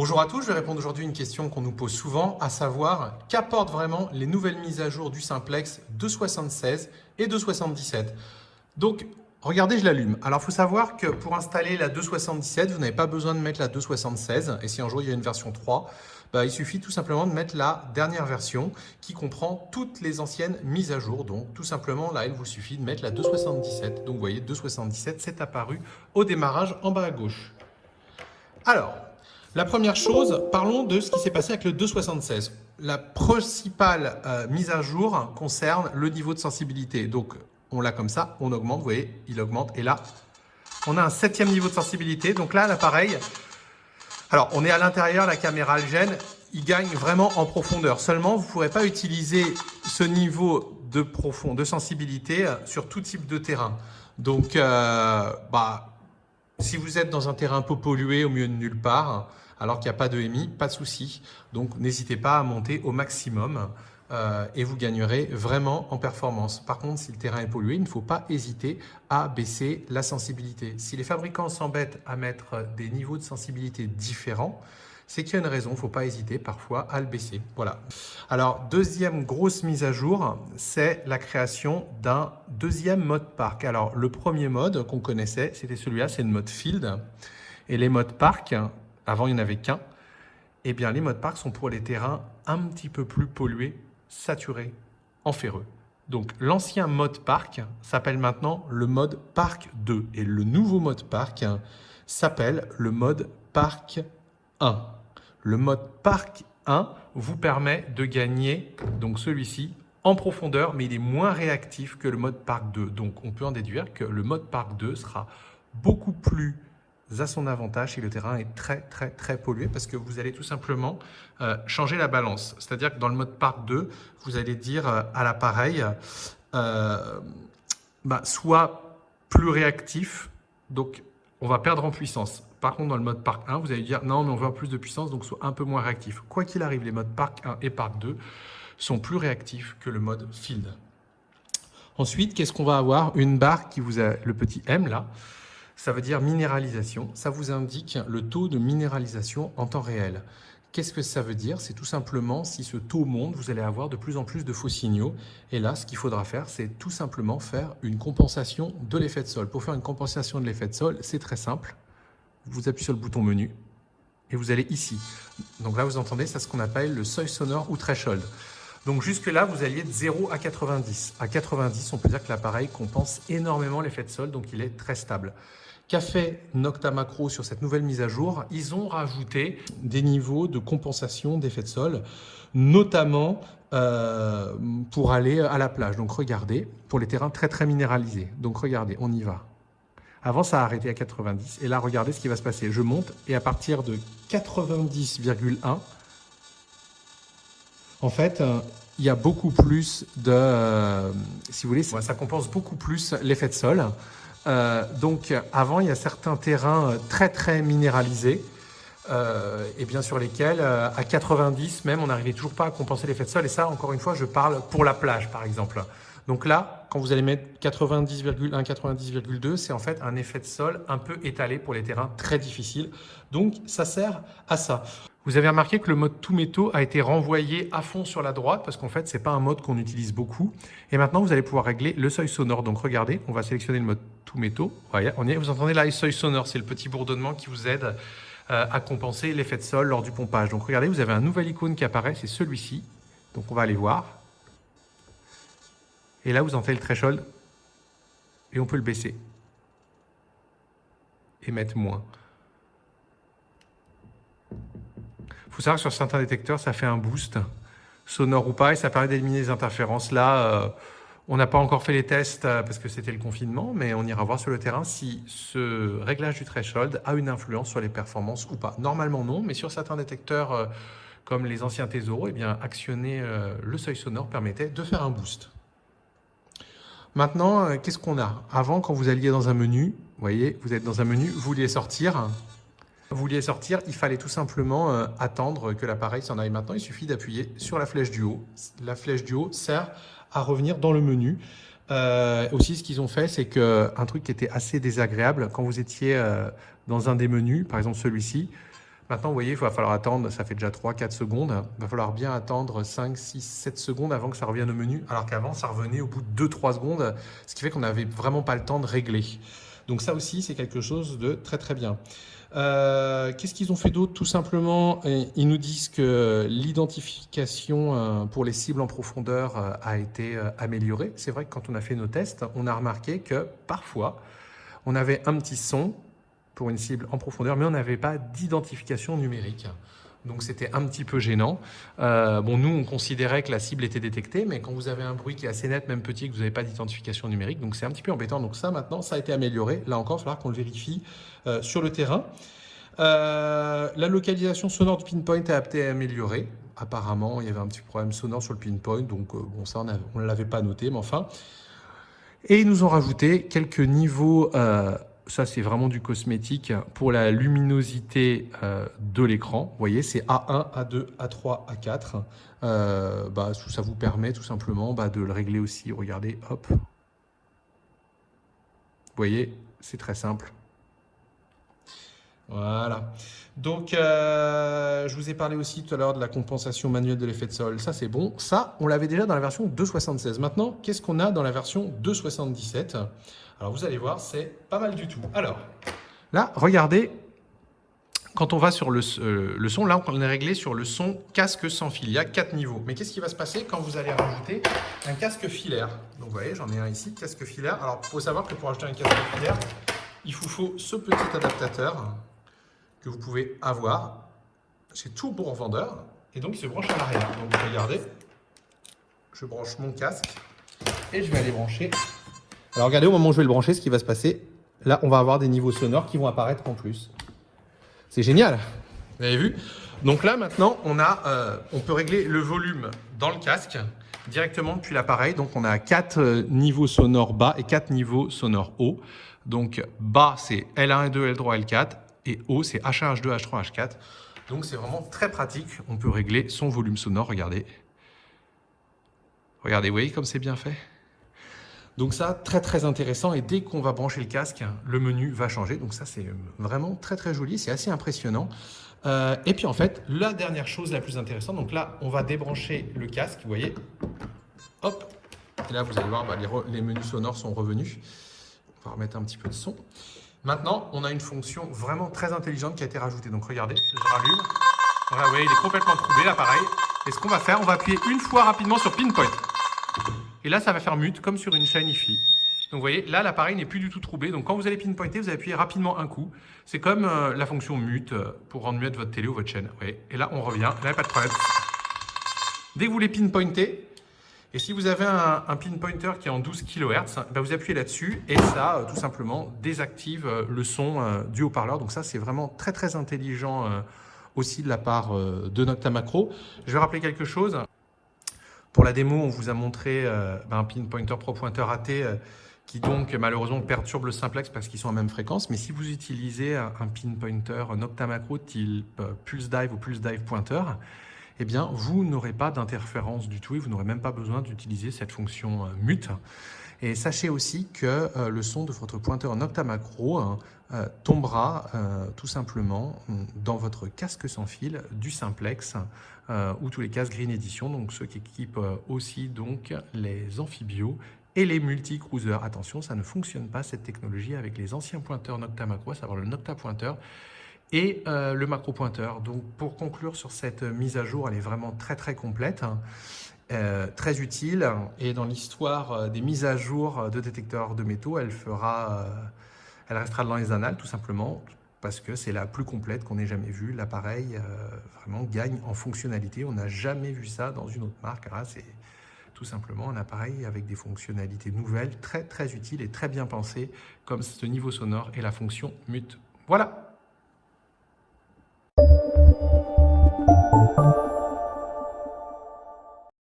Bonjour à tous, je vais répondre aujourd'hui à une question qu'on nous pose souvent, à savoir qu'apportent vraiment les nouvelles mises à jour du simplex 2.76 et 2.77. Donc, regardez, je l'allume. Alors, il faut savoir que pour installer la 2.77, vous n'avez pas besoin de mettre la 2.76. Et si un jour il y a une version 3, il suffit tout simplement de mettre la dernière version qui comprend toutes les anciennes mises à jour. Donc, tout simplement, là, il vous suffit de mettre la 2.77. Donc, vous voyez, 2.77, c'est apparu au démarrage en bas à gauche. Alors, la première chose, parlons de ce qui s'est passé avec le 2.76. La principale mise à jour concerne le niveau de sensibilité. Donc, on l'a comme ça, on augmente, vous voyez, il augmente. Et là, on a un 7e niveau de sensibilité. Donc là, l'appareil, alors on est à l'intérieur, la caméra le gêne, il gagne vraiment en profondeur. Seulement, vous ne pourrez pas utiliser ce niveau de sensibilité sur tout type de terrain. Donc, si vous êtes dans un terrain peu pollué au milieu de nulle part, alors qu'il n'y a pas de EMI, pas de souci. Donc, n'hésitez pas à monter au maximum et vous gagnerez vraiment en performance. Par contre, si le terrain est pollué, il ne faut pas hésiter à baisser la sensibilité. Si les fabricants s'embêtent à mettre des niveaux de sensibilité différents, c'est qu'il y a une raison, il ne faut pas hésiter parfois à le baisser. Voilà. Alors, deuxième grosse mise à jour, c'est la création d'un deuxième mode parc. Alors, le premier mode qu'on connaissait, c'était celui-là, c'est le mode field. Et les modes parc, avant il n'y en avait qu'un, eh bien les modes parc sont pour les terrains un petit peu plus pollués, saturés, en ferreux. Donc l'ancien mode parc s'appelle maintenant le mode parc 2 et le nouveau mode parc s'appelle le mode parc 1. Le mode parc 1 vous permet de gagner, donc celui-ci, en profondeur, mais il est moins réactif que le mode parc 2. Donc on peut en déduire que le mode parc 2 sera beaucoup plus à son avantage si le terrain est très pollué parce que vous allez tout simplement changer la balance. C'est-à-dire que dans le mode parc 2, vous allez dire à l'appareil soit plus réactif, donc on va perdre en puissance. Par contre, dans le mode parc 1, vous allez dire non, mais on veut plus de puissance, donc soit un peu moins réactif. Quoi qu'il arrive, les modes parc 1 et parc 2 sont plus réactifs que le mode field. Ensuite, qu'est-ce qu'on va avoir? Une barre qui vous a le petit M là. Ça veut dire minéralisation. Ça vous indique le taux de minéralisation en temps réel. Qu'est-ce que ça veut dire? C'est tout simplement, si ce taux monte, vous allez avoir de plus en plus de faux signaux. Et là, ce qu'il faudra faire, c'est tout simplement faire une compensation de l'effet de sol. Pour faire une compensation de l'effet de sol, c'est très simple. Vous appuyez sur le bouton menu et vous allez ici. Donc là, vous entendez, c'est ce qu'on appelle le seuil sonore ou threshold. Donc jusque-là, vous alliez de 0 à 90. À 90, on peut dire que l'appareil compense énormément l'effet de sol, donc il est très stable. Qu'a fait Nocta Macro sur cette nouvelle mise à jour? Ils ont rajouté des niveaux de compensation d'effet de sol, notamment pour aller à la plage. Donc regardez, pour les terrains très minéralisés. Donc regardez, on y va. Avant, ça a arrêté à 90. Et là, regardez ce qui va se passer. Je monte et à partir de 90,1, en fait, il y a beaucoup plus de... si vous voulez, ça compense beaucoup plus l'effet de sol. Donc, avant, il y a certains terrains très minéralisés et bien sur lesquels, à 90 même, on n'arrivait toujours pas à compenser l'effet de sol. Et ça, encore une fois, je parle pour la plage, par exemple. Donc là, quand vous allez mettre 90,1, 90,2, c'est en fait un effet de sol un peu étalé pour les terrains très difficiles. Donc, ça sert à ça. Vous avez remarqué que le mode tout métaux a été renvoyé à fond sur la droite parce qu'en fait, ce n'est pas un mode qu'on utilise beaucoup. Et maintenant, vous allez pouvoir régler le seuil sonore. Donc, regardez, on va sélectionner le mode tout métaux. Voyez, vous entendez là le seuil sonore, c'est le petit bourdonnement qui vous aide à compenser l'effet de sol lors du pompage. Donc, regardez, vous avez un nouvel icône qui apparaît, c'est celui-ci. Donc, on va aller voir. Et là, vous entendez le threshold et on peut le baisser et mettre moins. Il faut savoir que sur certains détecteurs, ça fait un boost, sonore ou pas, et ça permet d'éliminer les interférences. Là, on n'a pas encore fait les tests parce que c'était le confinement, mais on ira voir sur le terrain si ce réglage du threshold a une influence sur les performances ou pas. Normalement non, mais sur certains détecteurs comme les anciens Tesoro, eh bien, actionner le seuil sonore permettait de faire un boost. Maintenant, qu'est-ce qu'on a? Avant, quand vous alliez dans un menu, vous voyez, vous êtes dans un menu, vous vouliez sortir. Il fallait tout simplement attendre que l'appareil s'en aille. Maintenant, il suffit d'appuyer sur la flèche du haut. La flèche du haut sert à revenir dans le menu. Aussi, ce qu'ils ont fait, c'est qu'un truc qui était assez désagréable, quand vous étiez dans un des menus, par exemple celui-ci, Maintenant, vous voyez, il va falloir attendre, ça fait déjà 3-4 secondes, il va falloir bien attendre 5, 6, 7 secondes avant que ça revienne au menu, alors qu'avant, ça revenait au bout de 2-3 secondes, ce qui fait qu'on n'avait vraiment pas le temps de régler. Donc ça aussi, c'est quelque chose de très très bien. Qu'est-ce qu'ils ont fait d'autre? Tout simplement, ils nous disent que l'identification pour les cibles en profondeur a été améliorée. C'est vrai que quand on a fait nos tests, on a remarqué que parfois, on avait un petit son pour une cible en profondeur, mais on n'avait pas d'identification numérique. Donc c'était un petit peu gênant. Bon, nous, on considérait que la cible était détectée, mais quand vous avez un bruit qui est assez net, même petit, que vous n'avez pas d'identification numérique, donc c'est un petit peu embêtant. Donc ça, maintenant, ça a été amélioré. Là encore, il va falloir qu'on le vérifie sur le terrain. La localisation sonore du pinpoint a été améliorée. Apparemment, il y avait un petit problème sonore sur le pinpoint, donc bon, ça, on ne l'avait pas noté, mais enfin. Et ils nous ont rajouté quelques niveaux, ça c'est vraiment du cosmétique, pour la luminosité de l'écran. Vous voyez, c'est A1, A2, A3, A4. Ça vous permet tout simplement de le régler aussi. Regardez, hop. Vous voyez, c'est très simple. Voilà. Donc, je vous ai parlé aussi tout à l'heure de la compensation manuelle de l'effet de sol. Ça, c'est bon. Ça, on l'avait déjà dans la version 2.76. Maintenant, qu'est-ce qu'on a dans la version 2.77? Alors, vous allez voir, c'est pas mal du tout. Alors, là, regardez, quand on va sur le son, là, on est réglé sur le son casque sans fil. Il y a 4 niveaux. Mais qu'est-ce qui va se passer quand vous allez rajouter un casque filaire? Donc, vous voyez, j'en ai un ici, casque filaire. Alors, il faut savoir que pour ajouter un casque filaire, il vous faut ce petit adaptateur que vous pouvez avoir chez tout bon vendeur, et donc il se branche à l'arrière. Donc regardez, je branche mon casque et je vais aller brancher. Alors regardez, au moment où je vais le brancher, ce qui va se passer, là on va avoir des niveaux sonores qui vont apparaître en plus. C'est génial, vous avez vu? Donc là maintenant on peut régler le volume dans le casque directement depuis l'appareil. Donc on a 4 niveaux sonores bas et 4 niveaux sonores hauts. Donc bas c'est L1, L2, L3, L4. Et haut, c'est H1, H2, H3, H4. Donc, c'est vraiment très pratique. On peut régler son volume sonore. Regardez. Regardez, vous voyez comme c'est bien fait? Donc ça, très très intéressant. Et dès qu'on va brancher le casque, le menu va changer. Donc ça, c'est vraiment très très joli. C'est assez impressionnant. Et puis en fait, la dernière chose la plus intéressante. Donc là, on va débrancher le casque. Vous voyez? Hop. Et là, vous allez voir, les menus sonores sont revenus. On va remettre un petit peu de son. Maintenant, on a une fonction vraiment très intelligente qui a été rajoutée. Donc regardez, je rallume. Voilà, vous voyez, il est complètement troublé l'appareil. Et ce qu'on va faire, on va appuyer une fois rapidement sur Pinpoint. Et là, ça va faire mute comme sur une chaîne hi-fi. Donc vous voyez, là, l'appareil n'est plus du tout troublé. Donc quand vous allez pinpointer, vous allez appuyer rapidement un coup. C'est comme la fonction mute pour rendre muette votre télé ou votre chaîne. Vous voyez. Et là, on revient. Là, il n'y a pas de problème. Dès que vous les pinpointez, et si vous avez un pinpointer qui est en 12 kHz, vous appuyez là-dessus et ça, tout simplement, désactive le son du haut-parleur. Donc ça, c'est vraiment très, très intelligent aussi de la part de Nocta Macro. Je vais rappeler quelque chose. Pour la démo, on vous a montré un pinpointer Pro Pointer AT qui donc malheureusement perturbe le simplex parce qu'ils sont à même fréquence. Mais si vous utilisez un pinpointer Nocta Macro type Pulse Dive ou Pulse Dive Pointer, eh bien, vous n'aurez pas d'interférence du tout et vous n'aurez même pas besoin d'utiliser cette fonction mute. Et sachez aussi que le son de votre pointeur Nocta Macro tombera tout simplement dans votre casque sans fil du simplex ou tous les casques Green Edition, donc ceux qui équipent aussi donc les amphibios et les multi-cruisers. Attention, ça ne fonctionne pas cette technologie avec les anciens pointeurs Nocta Macro, à savoir le Nocta Pointer et le macro pointeur. Donc pour conclure sur cette mise à jour, elle est vraiment très très complète, très utile, et dans l'histoire des mises à jour de détecteurs de métaux, elle restera dans les annales tout simplement parce que c'est la plus complète qu'on ait jamais vue. L'appareil vraiment gagne en fonctionnalité, on n'a jamais vu ça dans une autre marque. Là, c'est tout simplement un appareil avec des fonctionnalités nouvelles, très très utiles et très bien pensées comme ce niveau sonore et la fonction mute. Voilà.